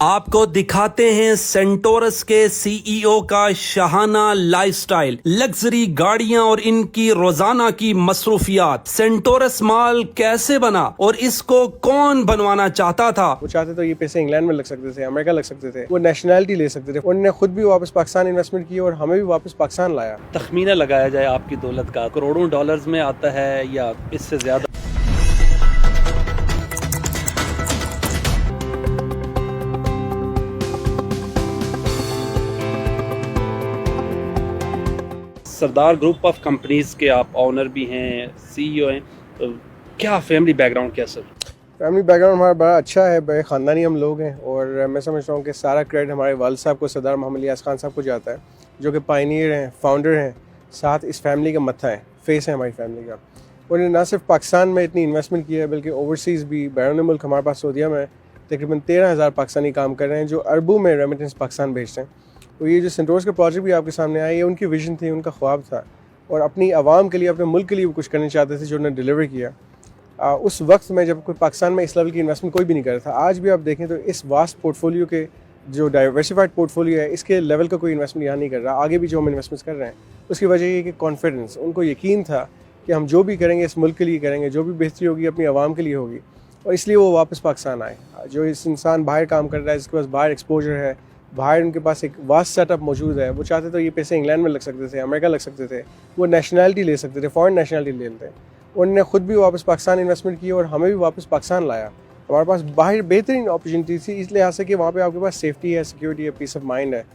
आपको दिखाते हैं सेंटोरस के सीईओ का शाहाना लाइफस्टाइल, लग्जरी गाड़ियां और इनकी रोजाना की मसरूफियात। सेंटोरस मॉल कैसे बना और इसको कौन बनवाना चाहता था? वो चाहते तो ये पैसे इंग्लैंड में लग सकते थे, अमेरिका लग सकते थे, वो नेशनैलिटी ले सकते थे। उन्होंने खुद भी वापस पाकिस्तान इन्वेस्टमेंट की और हमें भी वापस पाकिस्तान लाया। तखमीना लगाया जाए आपकी दौलत का करोड़ों डॉलर्स में आता है या इससे ज्यादा? सरदार ग्रुप ऑफ कंपनीज के आप ऑनर भी हैं, सीईओ हैं, तो क्या फैमिली बैकग्राउंड क्या सर? फैमिली बैकग्राउंड हमारा बड़ा अच्छा है, बड़े ख़ानदानी हम लोग हैं और मैं समझता हूँ कि सारा क्रेडिट हमारे वालिद साहब को, सरदार मोहम्मद इलियास खान साहब को जाता है, जो कि पायनियर हैं, फाउंडर हैं, साथ इस फैमिली का मत्था है, फेस है हमारी फैमिली का। उन्होंने ना सिर्फ पाकिस्तान में इतनी इन्वेस्टमेंट की है बल्कि ओवरसीज़ भी, बैरून मुल्क हमारे पास सऊदीया में तकरीबन 13,000 पाकिस्तानी काम कर रहे हैं जो अरबों में रेमिटेंस पाकिस्तान भेजते हैं। तो ये जो सेंटोरस का प्रोजेक्ट भी आपके सामने आया, ये उनकी विजन थी, उनका ख्वाब था और अपनी आवाम के लिए, अपने मुल्क के लिए वो कुछ करना चाहते थे जो उन्होंने डिलीवर किया। उस वक्त में जब कोई पाकिस्तान में इस लेवल की इन्वेस्टमेंट कोई भी नहीं कर रहा था। आज भी आप देखें तो इस वास्ट पोर्टफोलियो के जो डाइवर्सिफाइड पोर्टफोलियो है, इसके लेवल का कोई इन्वेस्टमेंट यहाँ नहीं कर रहा। आगे भी जो हम इन्वेस्टमेंट्स कर रहे हैं उसकी वजह ये कि कॉन्फिडेंस, उनको यकीन था कि हम जो भी करेंगे इस मुल्क के लिए करेंगे, जो भी बेहतरी होगी अपनी आवाम के लिए होगी, और इसलिए वो वापस पाकिस्तान आए। जो इस इंसान बाहर काम कर रहा है, जिसके पास बाहर एक्सपोजर है, बाहर उनके पास एक वास्ट सेटअप मौजूद है, वो चाहते तो ये पैसे इंग्लैंड में लग सकते थे, अमेरिका लग सकते थे, वो नेशनैलिटी ले सकते थे, फॉरेन नेशनैलिटी ले लेते। उन्होंने खुद भी वापस पाकिस्तान इन्वेस्टमेंट की और हमें भी वापस पाकिस्तान लाया। हमारे पास बाहर बेहतरीन अपॉर्चुनिटी थी इस लिहाज से कि वहाँ पे आपके पास सेफ्टी है, सिक्योरिटी है, पीस ऑफ माइंड है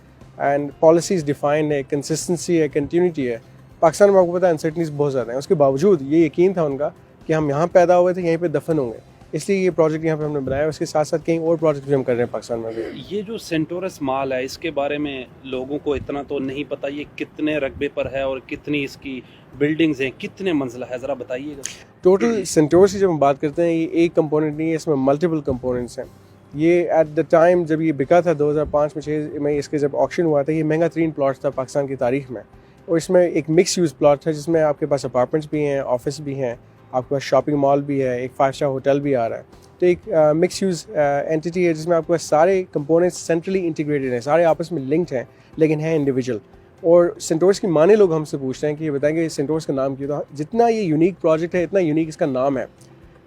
एंड पॉलिसीज़ डिफाइंड है, कंसिस्टेंसी है, कंटिन्यूटी है। पाकिस्तान में आपको पता है अनसर्टनीज बहुत ज़्यादा हैं, उसके बावजूद ये यकीन था उनका कि हम यहाँ पैदा हुए थे, यहीं पर दफन होंगे, इसलिए ये प्रोजेक्ट यहाँ पे हमने बनाया। उसके साथ साथ कई और प्रोजेक्ट भी हम कर रहे हैं पाकिस्तान में भी। ये जो सेंटोरस मॉल है, इसके बारे में लोगों को इतना तो नहीं पता, ये कितने रकबे पर है और कितनी इसकी बिल्डिंग्स हैं, कितने मंजिला है, ज़रा बताइएगा। टोटल सेंटोरस की जब हम बात करते हैं, ये एक कंपोनेंट नहीं है, इसमें मल्टीपल कंपोनेंट्स हैं। ये एट द टाइम जब ये बिका था 2005 में 6 में इसके जब ऑक्शन हुआ था, ये महंगा तरीन प्लॉट था पाकिस्तान की तारीख में। और इसमें एक मिक्स यूज़ प्लॉट था जिसमें आपके पास अपार्टमेंट्स भी हैं, ऑफिस भी हैं, आपके पास शॉपिंग मॉल भी है, एक 5 स्टार होटल भी आ रहा है। तो एक मिक्स यूज़ एंटिटी है जिसमें आपके पास सारे कंपोनेंट्स सेंट्रली इंटीग्रेटेड हैं, सारे आपस में लिंक्ड हैं लेकिन हैं इंडिविजुअल। और सेंटोरस की माने लोग हमसे पूछते हैं कि ये बताएंगे सेंटोरस का नाम क्यों? तो जितना ये यूनिक प्रोजेक्ट है, इतना यूनिक इसका नाम है।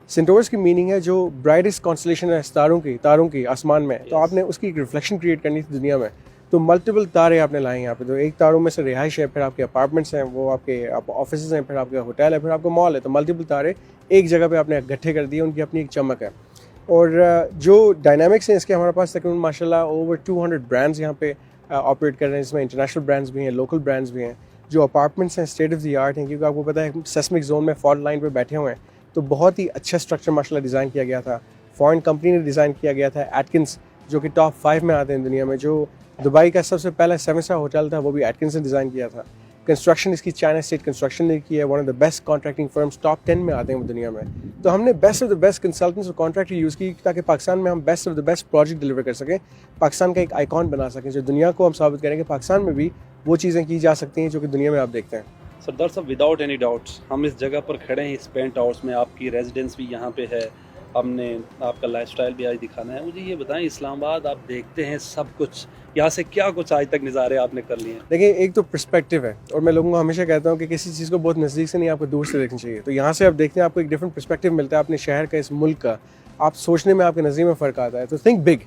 सेंटोरस की मीनिंग है जो ब्राइटेस्ट कॉन्स्टलेशन है तारों की आसमान में, तो आपने उसकी एक रिफ्लेक्शन क्रिएट करनी थी दुनिया में। तो मल्टीपल तारे आपने लाए हैं यहाँ पे। तो एक तारों में से रिहाइश है, फिर आपके अपार्टमेंट्स हैं, वो आपके ऑफिस हैं, फिर आपका होटल है, फिर आपका मॉल है। तो मल्टीपल तारे एक जगह पे आपने इकट्ठे कर दिए, उनकी अपनी एक चमक है। और जो डायनामिक्स हैं इसके, हमारे पास तकरीबन माशाल्लाह ओवर 200 ब्रांड्स यहाँ पे ऑपरेट कर रहे हैं, जिसमें इंटरनेशनल ब्रांड्स भी हैं, लोकल ब्रांड्स भी हैं। जो अपार्टमेंट्स हैं स्टेट ऑफ द आर्ट हैं, क्योंकि आपको पता है सेस्मिक जोन में फॉल्ट लाइन पे बैठे हुए हैं, तो बहुत ही अच्छा स्ट्रक्चर माशाल्लाह डिज़ाइन किया गया था। फॉरेन कंपनी ने डिज़ाइन किया गया था, एटकिंस, जो कि टॉप 5 में आते हैं दुनिया में। जो दुबई का सबसे पहला 7 स्टार होटल था, वो भी एटकिंस ने डिज़ाइन किया था। कंस्ट्रक्शन इसकी चाइना स्टेट कंस्ट्रक्शन ने की है, one of the best contracting firms, top 10 में आते हैं वो दुनिया में। तो हमने best of the best consultants और कॉन्ट्रैक्टर यूज़ की ताकि पाकिस्तान में हम best of the best project deliver कर सकें, पाकिस्तान का एक आइकॉन बना सकें, जो दुनिया को हम साबित करें कि पाकिस्तान में भी वो चीज़ें की जा सकती हैं जो कि दुनिया में आप देखते हैं। सरदार साहब, विदाउट एनी डाउट्स हम इस जगह पर खड़े हैं, इस पेंट हाउस में, आपकी रेजिडेंस भी यहाँ पे है, हमने आपका लाइफस्टाइल भी आज दिखाना है। मुझे ये बताएं, इस्लामाबाद आप देखते हैं सब कुछ, यहाँ से क्या कुछ आज तक नज़ारे आपने कर लिए हैं? देखिए, एक तो पर्सपेक्टिव है और मैं लोगों को हमेशा कहता हूँ कि किसी चीज़ को बहुत नज़दीक से नहीं, आपको दूर से देखनी चाहिए। तो यहाँ से आप देखते हैं, आपको एक डिफरेंट पर्सपेक्टिव मिलता है अपने शहर का, इस मुल्क का। आप सोचने में, आपके नज़रिए में फ़र्क आता है। तो थिंक बिग,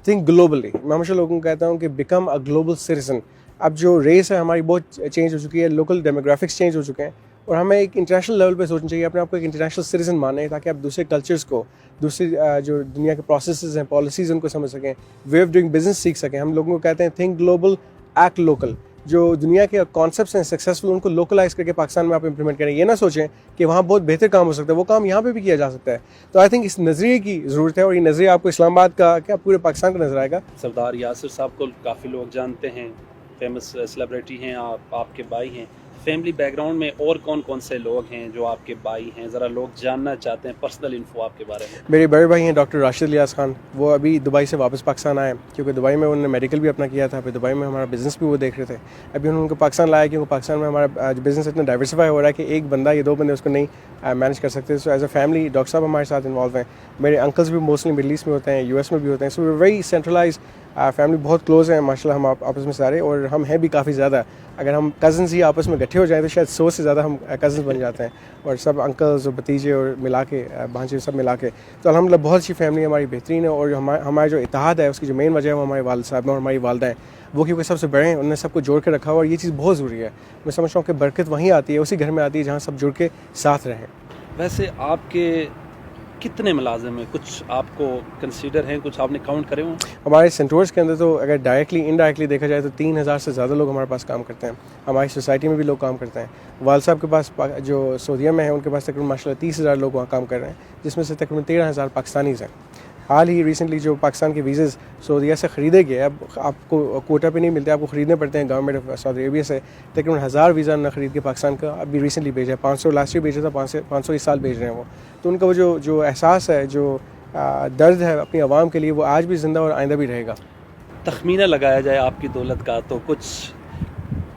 थिंक ग्लोबली। मैं हमेशा लोगों को कहता हूँ कि बिकम अ ग्लोबल सिटीजन। अब जो रेस है हमारी बहुत चेंज हो चुकी है, लोकल डेमोग्राफिक्स चेंज हो चुके हैं और हमें एक इंटरनेशनल लेवल पे सोचना चाहिए, अपने आप को एक इंटरनेशनल सिटीजन माने, ताकि आप दूसरे कल्चर्स को, दूसरी जो दुनिया के प्रोसेसेस हैं, पॉलिसीज़, उनको समझ सकें, वे ऑफ डूइंग बिजनेस सीख सकें। हम लोगों को कहते हैं थिंक ग्लोबल, एक्ट लोकल। जो दुनिया के कॉन्सेप्ट्स हैं सक्सेसफुल, उनको लोकलाइज करके पाकिस्तान में आप इंप्लीमेंट करें। ये ना सोचें कि वहाँ बहुत बेहतर काम हो सकता है, वो काम यहाँ पे भी किया जा सकता है। तो आई थिंक इस नज़रिए की ज़रूरत है और ये नज़रिया आपको इस्लामाबाद का क्या पूरे पाकिस्तान का नजर आएगा। सरदार यासिर साहब को काफ़ी लोग जानते हैं, फेमस सेलिब्रिटी हैं, आपके भाई हैं। फैमिली बैकग्राउंड में और कौन कौन से लोग हैं जो आपके भाई हैं, ज़रा लोग जानना चाहते हैं पर्सनल इन्फो आपके बारे में। मेरे बड़े भाई हैं डॉक्टर राशिद लियास खान, वो अभी दुबई से वापस पाकिस्तान आए क्योंकि दुबई में उन्होंने मेडिकल भी अपना किया था, फिर दुबई में हमारा बिज़नेस भी वो देख रहे थे। अभी उन्होंने उनको पाकिस्तान लाया क्योंकि पाकिस्तान में हमारा बिज़नेस इतना डाइवर्सिफाई हो रहा है कि एक बंदा या दो बंदे उसको नहीं मैनेज कर सकते। So as a family doctor साहब हमारे साथ इन्वॉल्व हैं। मेरे अंकल्स भी मोस्टली मिडल ईस्ट में होते हैं, यूएस में भी होते हैं। सो वेरी सेंट्रलाइज फैमिली, बहुत क्लोज़ हैं माशाल्लाह हम आपस में सारे, और हम हैं भी काफ़ी ज़्यादा। अगर हम कज़न्स ही आपस में इकट्ठे हो जाएँ तो शायद 100 से ज़्यादा हम कज़न्स बन जाते हैं, और सब अंकल्स और भतीजे और मिला के भांजे सब मिला के। तो अल्हम्दुलिल्लाह बहुत अच्छी फैमिली हमारी बेहतरीन है, और हमारा जो इत्तेहाद है उसकी जो मेन वजह है वो हमारे वालिद साहब हैं और हमारी वालदा हैं, वो क्योंकि सबसे बड़े हैं, उन्होंने सबको जोड़ के रखा हुआ, और ये चीज़ बहुत ज़रूरी है। मैं समझता हूँ कि बरकत वहीं आती है, उसी घर में आती है जहाँ सब जुड़ के साथ रहें। वैसे आपके कितने मुलाजिम हैं, कुछ आपको कंसीडर हैं, कुछ आपने काउंट करे हों? हमारे सेंटोर्स के अंदर तो अगर डायरेक्टली इनडायरेक्टली देखा जाए तो 3000 से ज़्यादा लोग हमारे पास काम करते हैं। हमारी सोसाइटी में भी लोग काम करते हैं। वाल साहब के पास जो सऊदीया में है उनके पास तकरीबन माशाल्लाह 30,000 लोग वहाँ काम कर रहे हैं, जिसमें से तकरीबन 13,000 पाकिस्तानीज़ हैं। हाल ही रिसेंटली जो पाकिस्तान के वीज़े सऊदीया से ख़रीदे गए, अब आपको कोटा पे नहीं मिलते, आपको ख़रीदने पड़ते हैं गवर्नमेंट ऑफ सऊदी अरेबिया से। तकरीबन 1000 वीज़ा उन्होंने ख़रीद के पाकिस्तान का अभी रिसेंटली भेजा है। 500 लास्ट ईयर भेजा था, 500 इस साल भेज रहे हैं वो। तो उनका वो जो एहसास है, जो दर्द है अपनी आवाम के लिए, वो आज भी ज़िंदा और आइंदा भी रहेगा। तखमीना लगाया जाए आपकी दौलत का तो कुछ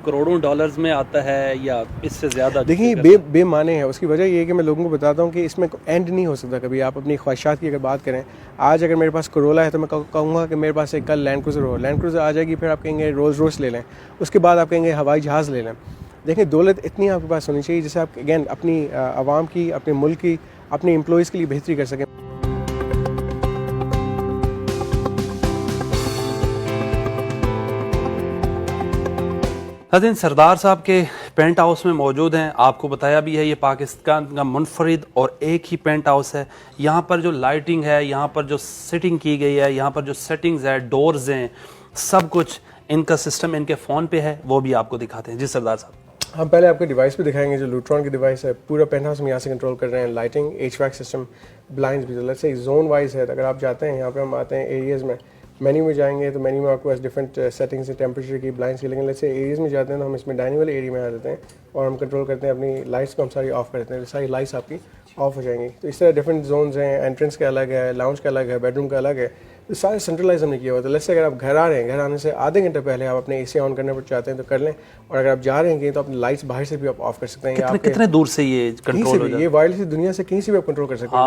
करोड़ों डॉलर्स में आता है या इससे ज़्यादा? देखिए बेमाने है। उसकी वजह ये है कि मैं लोगों को बताता हूँ कि इसमें एंड नहीं हो सकता कभी। आप अपनी ख्वाहिशात की अगर बात करें, आज अगर मेरे पास करोला है तो मैं कहूँगा कि मेरे पास एक कल लैंड क्रूज़र हो, लैंड क्रूज़र आ जाएगी, फिर आप कहेंगे रोल्स रॉयस ले लें, उसके बाद आप कहेंगे हवाई जहाज़ ले लें। देखिए दौलत इतनी आपके पास होनी चाहिए जिससे आप अगेन अपनी आवाम की, अपने मुल्क की, अपने एम्प्लॉयज़ के लिए बेहतरी कर सकें। नाज़रीन, सरदार साहब के पेंट हाउस में मौजूद हैं। आपको बताया भी है ये पाकिस्तान का मुनफरिद और एक ही पेंट हाउस है। यहाँ पर जो लाइटिंग है, यहाँ पर जो सिटिंग की गई है, यहाँ पर जो सेटिंग्स है, डोर्स हैं, सब कुछ इनका सिस्टम इनके फ़ोन पे है, वो भी आपको दिखाते हैं। जी सरदार साहब, हम पहले आपको डिवाइस पे दिखाएंगे जो लूट्रॉन की डिवाइस है। पूरा पेंट हाउस हम यहाँ से कंट्रोल कर रहे हैं, लाइटिंग, HVAC सिस्टम, ब्लाइंड्स भी। लेट्स से जोन वाइज है, अगर आप जाते हैं यहाँ पे, हम आते हैं एरियाज़ में, मेन्यू में जाएंगे तो मेन्यू में आपको ऐसे डिफरेंट सेटिंग्स है, टेम्परेचर की, ब्लाइंड्स की। लेकिन लेट्स से एरियाज़ में जाते हैं तो हम इसमें डाइनिंग वाले एरिया में आ जाते हैं और हम कंट्रोल करते हैं अपनी लाइट्स को, हम सारी ऑफ कर देते हैं, सारी लाइट्स आपकी ऑफ हो जाएंगी। तो इस तरह डिफरेंट जोन्स हैं, एंट्रेंस का अलग है, लाउंज का अलग है, बेडरूम का अलग है, तो सारे सेंट्रलाइज हमने किया हुआ। तो लेट्स से अगर आप घर आ रहे हैं, घर आने से आधे घंटे पहले आप अपने AC ऑन करने पर चाहते हैं तो कर लें, और अगर आप जा रहे हैं तो अपनी लाइट्स बाहर से भी आप ऑफ कर सकते हैं। कितने दूर से ये कंट्रोल हो जाए? ये वायरलेस दुनिया से कहीं से भी आप कंट्रोल कर सकते हैं।